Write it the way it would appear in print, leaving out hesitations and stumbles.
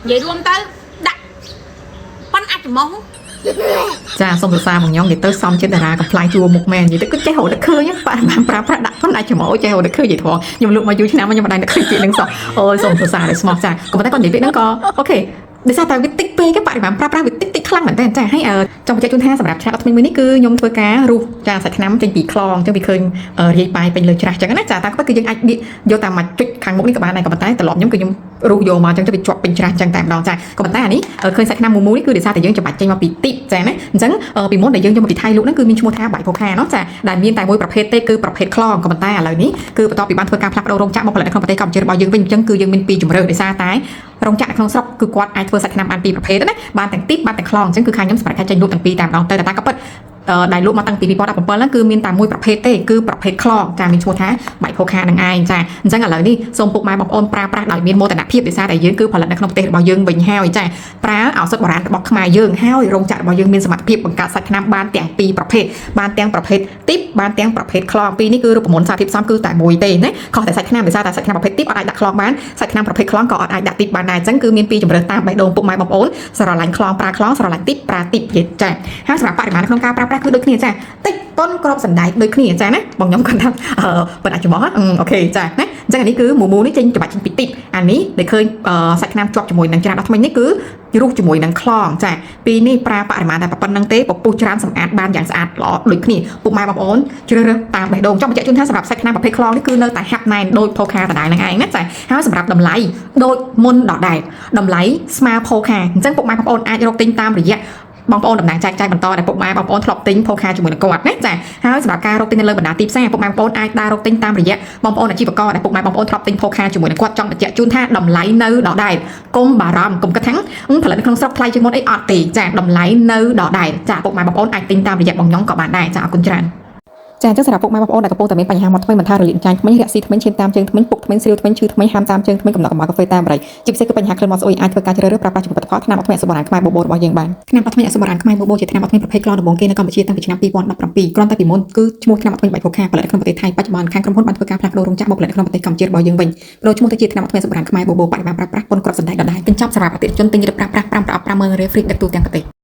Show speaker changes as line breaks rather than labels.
vậy luôn tới đặt bánh ăn món
ចាសូមសរសើរបងញ៉ងនិយាយទៅសំចិត្តតារាកំ pl ជួមុខមែននិយាយទៅគឺចេះរត់ឃើញប៉ាបានប្រាប់ដាក់ប៉ុណ្ណាច្មោចេះរត់ឃើញនិយាយធំខ្ញុំលក់មកយូរឆ្នាំខ្ញុំមិនដឹងឃើញពាក្យនឹងសោះអូយសូមសរសើរឲ្យស្មោះចាក៏ប៉ុន្តែគាត់និយាយពាក្យហ្នឹងក៏អូខេដោយសារតែវាតិចពេកគេបរិមាណប្រើប្រាស់វាតិចខ្លាំងមែនតើចាហើយចង់បញ្ជាក់ជូនថាសម្រាប់ឆាកអត់ថ្មីមួយនេះគឺខ្ញុំធ្វើការរុះចាសាច់ថ្នាំចេញពីខ្លងអញ្ចឹងវាឃើញរាយប៉ាយពេញលើច្រាស់អញ្ចឹងណាចាតែគឺយើងអាចយកតាមមកចុចខាងមុខនេះក៏បានដែរក៏ប៉ុន្តែត្រឡប់ខ្ញុំគឺខ្ញុំរុះយកមកអញ្ចឹងទៅវាជាប់ពេញច្រាស់អញ្ចឹងតែម្ដងចាក៏ប៉ុន្តែអានេះឃើញសាច់ថ្នាំមូនេះគឺដោយសារតែយើងច្បាច់ចេញមកពីទីបចាណាអញ្ចឹងពីមុនដែលយើងយកមកពីថៃលក់ហ្នឹងគឺមានឈ្មោះថាបាយផូខាណោះចាដែលមានតែមួយប្រភេទទេគឺប្រភេទខ្លងក៏ប៉ុន្តែឥឡូវនេះគឺបន្ទាប់ពីបានធ្វើការផ្លាស់ប្ដូររោងចក្រមកផលិតនៅក្នុងប្រទេសកម្ពុជារបស់យើងវិញអញ្ចឹងគឺយើងមានពីរជំរើសដោយសារតែរោងចក្រនៅក្នុងស្រុកគឺគាត់អាចធ្វើសាច់ថ្នាំបានពីរប្រភេទណាបានទាំងទីបបានទាំងខ្លងអញ្ចឹងគឺខាងខ្ញុំសម្រាប់ការចេញលក់ទាំងពីរតែម្ដងទៅតែក៏ពិតដែលលក់មកតាំងពី2017ហ្នឹងគឺមានតែមួយប្រភេទទេគឺប្រភេទខ្លងចាមានឈ្មោះថាបាយផូខានឹងឯងចាអញ្ចឹងឥឡូវនេះសូមពុកម៉ែបងប្អូនប្រើប្រាស់ដោយមានមោទនភាពដោយសារតែយើងគឺផលិតនៅក្នុងប្រទេសរបស់យើងវិញហើយចាប្រើឱសថបុរាណរបស់ខ្មែរយើងហើយរោងចក្ររបស់យើងមានសមត្ថភាពបង្កើតសាច់ថ្នាំបានទាំងពីរប្រភេទបានទាំងប្រភេទទីបបានទាំងប្រភេទខ្លងពីរនេះគឺរូបមន្តសារធាតុផ្សំគឺតែមួយទេណាខុសតែសាច់ថ្នាំដោយសារតែសាច់ថ្នាំប្រភេទទីបអាចដាក់ខ្លងបានសាច់ថ្នាំប្រភេទខ្លងក៏អាចដាក់ទីបបានដែរអញ្ចឹងគឺមានពីរជម្រើសតាមបេះដូងពុកម៉ែបងប្អូនស្រឡាញ់ខ្លងប្រើខ្លងស្រឡាញ់ទីបប្រើទីបចាហើយសម្រាប់បរិមាណក្នុងការប្រើប្រាស់គឺដូចគ្នាចាតិចប៉ុនក្របសណ្ដែកដូចគ្នាចាណាបងខ្ញុំគាត់ថាប៉ុនអាចចំហអូខេចាណាអញ្ចឹងអានេះគឺមូនេះចេញច្បាច់ចេញពីទីបអានេះដែលឃើញសាច់ថ្នាំជាប់ជាមួយនឹងច្រាសដល់ថ្មីនេះគឺរុះជាមួយនឹងខ្លងចាពីនេះប្រើបរិមាណតែប៉ុណ្្នឹងទេពពុះច្រើនសម្អាតបានយ៉ាងស្អាតល្អដូចគ្នាពុកម៉ែបងប្អូនជ្រើសរើសតាមបេះដូងចង់បញ្ជាក់ជូនថាសម្រាប់សាច់ថ្នាំប្រភេទខ្លងនេះគឺនៅតែហាប់ណែនដូចផូខាដដែលនឹងឯងណាចាហើយសម្រាប់តម្លៃដូចមុនដដែលតម្លៃស្មើផូខាអញ្ចឹងពុកម៉ែបងប្អូនអាចរកទិញតាមរយៈបងប្អូនតំណាងចែកចាយបន្តដែលពុកម៉ែបងប្អូនធ្លាប់ទិញផូខាជាមួយនឹងគាត់ណាចាហើយសម្រាប់ការរកទិញនៅលើបណ្ដាទីផ្សារពុកម៉ែបងប្អូនអាចដើររកទិញតាមរយៈបងប្អូនអាជីវករដែលពុកម៉ែបងប្អូនធ្លាប់ទិញផូខាជាមួយនឹងគាត់ចង់បញ្ជាក់ជូនថាតម្លៃនៅដដែលកុំបារម្ភកុំគិតថាផលិតនៅក្នុងស្រុកថ្លៃជាងមុនអីអត់ទេចាតម្លៃនៅដដែលចាពុកម៉ែបងប្អូនអាចទិញតាមរយៈបងញ៉ុងក៏បានដែរចាអរគុណច្រើនចាអញ្ចឹងសម្រាប់ពុកម៉ែបងប្អូនដែលកំពុងតែមានបញ្ហាមាត់ធ្មេញមិនថារលាកចាញ់ធ្មេញរាក់ស៊ីធ្មេញឈាមតាមជើងធ្មេញពុកធ្មេញស្រាវធ្មេញឈឺធ្មេញហាមតាមជើងធ្មេញកំណត់កម្ដៅកាហ្វេតាមបរិយជាពិសេសគឺបញ្ហាក្លិនមាត់ស្អុយអាចធ្វើការជ្រើសរើសប្រើប្រាស់ជាមួយផលិតផលថ្នាំអត់ធ្មេញអសបុរាណខ្មែរបូបូរបស់យើងបានថ្នាំអត់ធ្មេញអសបុរាណខ្មែរបូបូជាថ្នាំអត់ធ្មេញប្រភេទក្លងដំបូងគេនៅកម្ពុជាតាំងពីឆ្នាំ2017គ្រាន់តែពីមុនគឺឈ្មោះថ្នាំអត់ធ្មេញបាយផូខាផលិតក្នុងប្រទេសថៃបច្ចុប្បន្នខាងក្រុមហ៊ុនបានធ្វើការផ្លាស់ប្ដូររោងចក្រមកផលិតក្នុងប្រទេសកម្ពុជារបស់យើងវិញប្ដូរឈ្មោះទៅជាថ្នាំអត់ធ្មេញអសបុរាណខ្មែរបូបូបរិមាណប្រើប្រាស់ប៉ុនក្របសណ្ដែកដដែលពេញចប់សម្រាប់អតិថិជនទិញឬប្រើប្រាស់5ប្រអប់50000រៀលហ្វ្រីដឹកទូទាំងប្រទេស